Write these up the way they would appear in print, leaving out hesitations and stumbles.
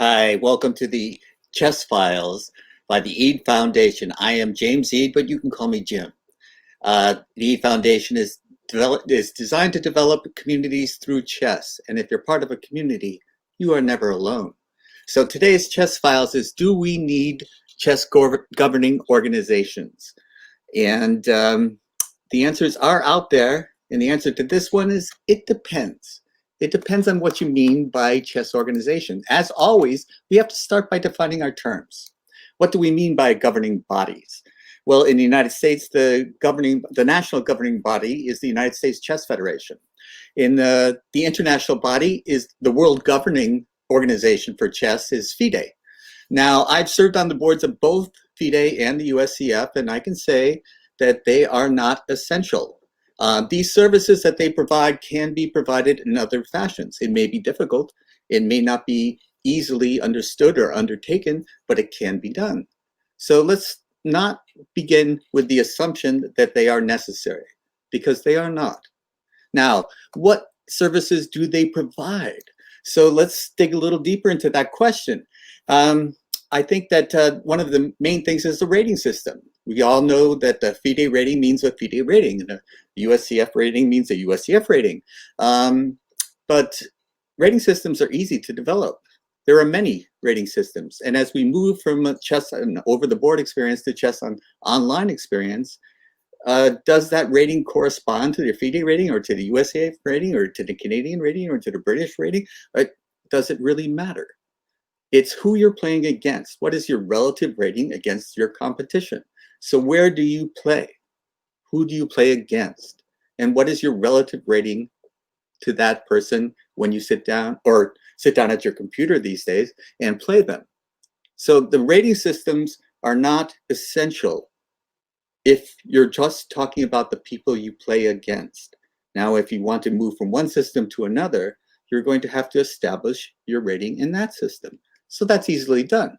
Hi, welcome to the Chess Files by the Eid Foundation. I am James Eid, but you can call me Jim. The Eid Foundation is designed to develop communities through chess, and if you're part of a community, you are never alone. So today's Chess Files is, do we need chess governing organizations? And the answers are out there, and the answer to this one is it depends. It depends on what you mean by chess organization. As always, we have to start by defining our terms. What do we mean by governing bodies? Well, in the United States, the national governing body is the United States Chess Federation. In the international body is the world governing organization for chess is FIDE. Now, I've served on the boards of both FIDE and the USCF, and I can say that they are not essential. These services that they provide can be provided in other fashions. It may be difficult, it may not be easily understood or undertaken, but it can be done. So let's not begin with the assumption that they are necessary, because they are not. Now, what services do they provide? So let's dig a little deeper into that question. I think that one of the main things is the rating system. We all know that the FIDE rating means a FIDE rating, and the USCF rating means a USCF rating. But rating systems are easy to develop. There are many rating systems. And as we move from chess and over-the-board experience to chess on online experience, does that rating correspond to the FIDE rating or to the USCF rating or to the Canadian rating or to the British rating? Does it really matter? It's who you're playing against. What is your relative rating against your competition? So where do you play? Who do you play against? And what is your relative rating to that person when you sit down at your computer these days and play them? So the rating systems are not essential if you're just talking about the people you play against. Now, if you want to move from one system to another, you're going to have to establish your rating in that system. So that's easily done,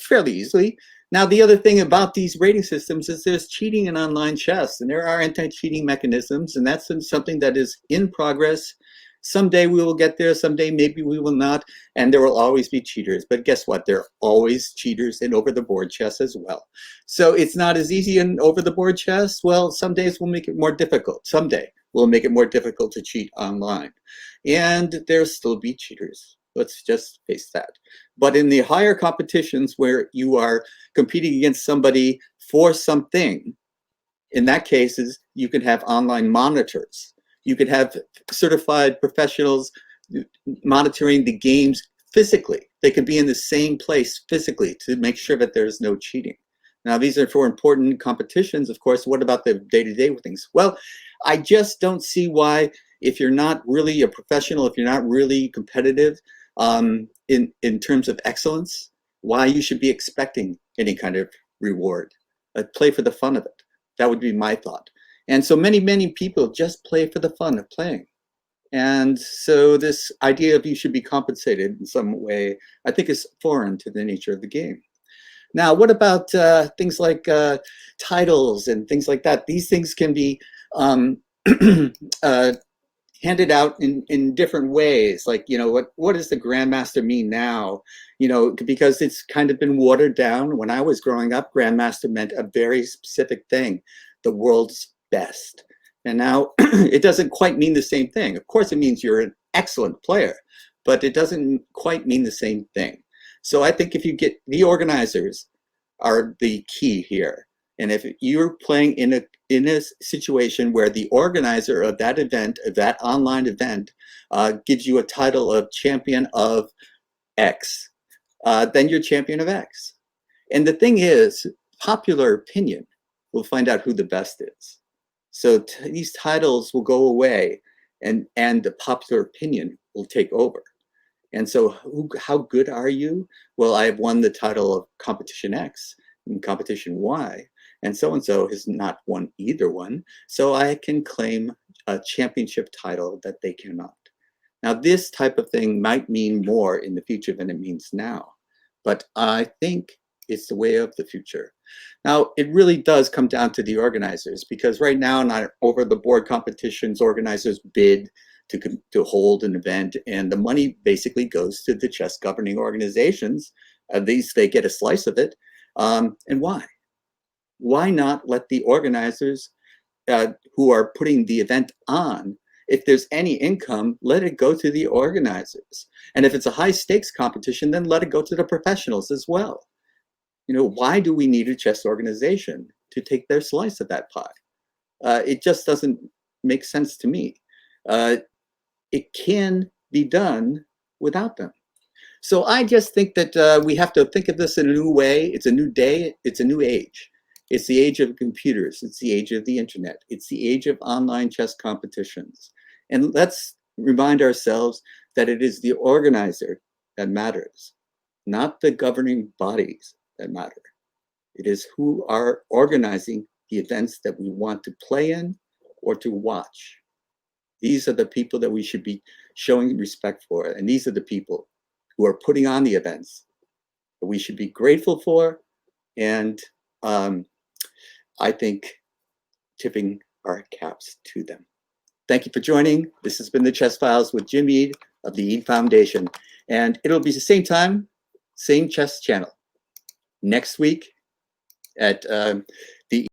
fairly easily. Now, the other thing about these rating systems is there's cheating in online chess, and there are anti-cheating mechanisms, and that's something that is in progress. Someday we will get there, someday maybe we will not, and there will always be cheaters. But guess what? There are always cheaters in over-the-board chess as well. So it's not as easy in over-the-board chess. Well, some days we'll make it more difficult. Someday we'll make it more difficult to cheat online. And there'll still be cheaters. Let's just face that. But in the higher competitions where you are competing against somebody for something, in that cases, you can have online monitors. You could have certified professionals monitoring the games physically. They could be in the same place physically to make sure that there's no cheating. Now, these are for important competitions, of course. What about the day-to-day things? Well, I just don't see why, if you're not really a professional, if you're not really competitive in terms of excellence, why you should be expecting any kind of reward. Play for the fun of it. That would be my thought. And so many people just play for the fun of playing. And so this idea of you should be compensated in some way, I think is foreign to the nature of the game. Now, what about things like titles and things like that? These things can be handed out in different ways. Like, you know, what does the Grandmaster mean now? You know, because it's kind of been watered down. When I was growing up, Grandmaster meant a very specific thing, the world's best. And now it doesn't quite mean the same thing. Of course, it means you're an excellent player, but it doesn't quite mean the same thing. So I think if you get, the organizers are the key here. And if you're playing in a situation where the organizer of that event, of that online event, gives you a title of champion of X, then you're champion of X. And the thing is, popular opinion will find out who the best is. So these titles will go away, and the popular opinion will take over. And so how good are you? Well, I have won the title of competition X and competition Y, and so has not won either one. So I can claim a championship title that they cannot. Now, this type of thing might mean more in the future than it means now, but I think it's the way of the future. Now, it really does come down to the organizers, because right now in our over-the-board competitions, organizers bid. to hold an event, and the money basically goes to the chess governing organizations. At least they get a slice of it. And why? Why not let the organizers who are putting the event on, if there's any income, let it go to the organizers. And if it's a high stakes competition, then let it go to the professionals as well. You know, why do we need a chess organization to take their slice of that pie? It just doesn't make sense to me. It can be done without them. So I just think that we have to think of this in a new way. It's a new day. It's a new age. It's the age of computers. It's the age of the internet. It's the age of online chess competitions. And let's remind ourselves that it is the organizer that matters, not the governing bodies that matter. It is who are organizing the events that we want to play in or to watch. These are the people that we should be showing respect for. And these are the people who are putting on the events that we should be grateful for, and I think tipping our caps to them. Thank you for joining. This has been the Chess Files with Jim Eade of the Eade Foundation. And it'll be the same time, same chess channel. Next week at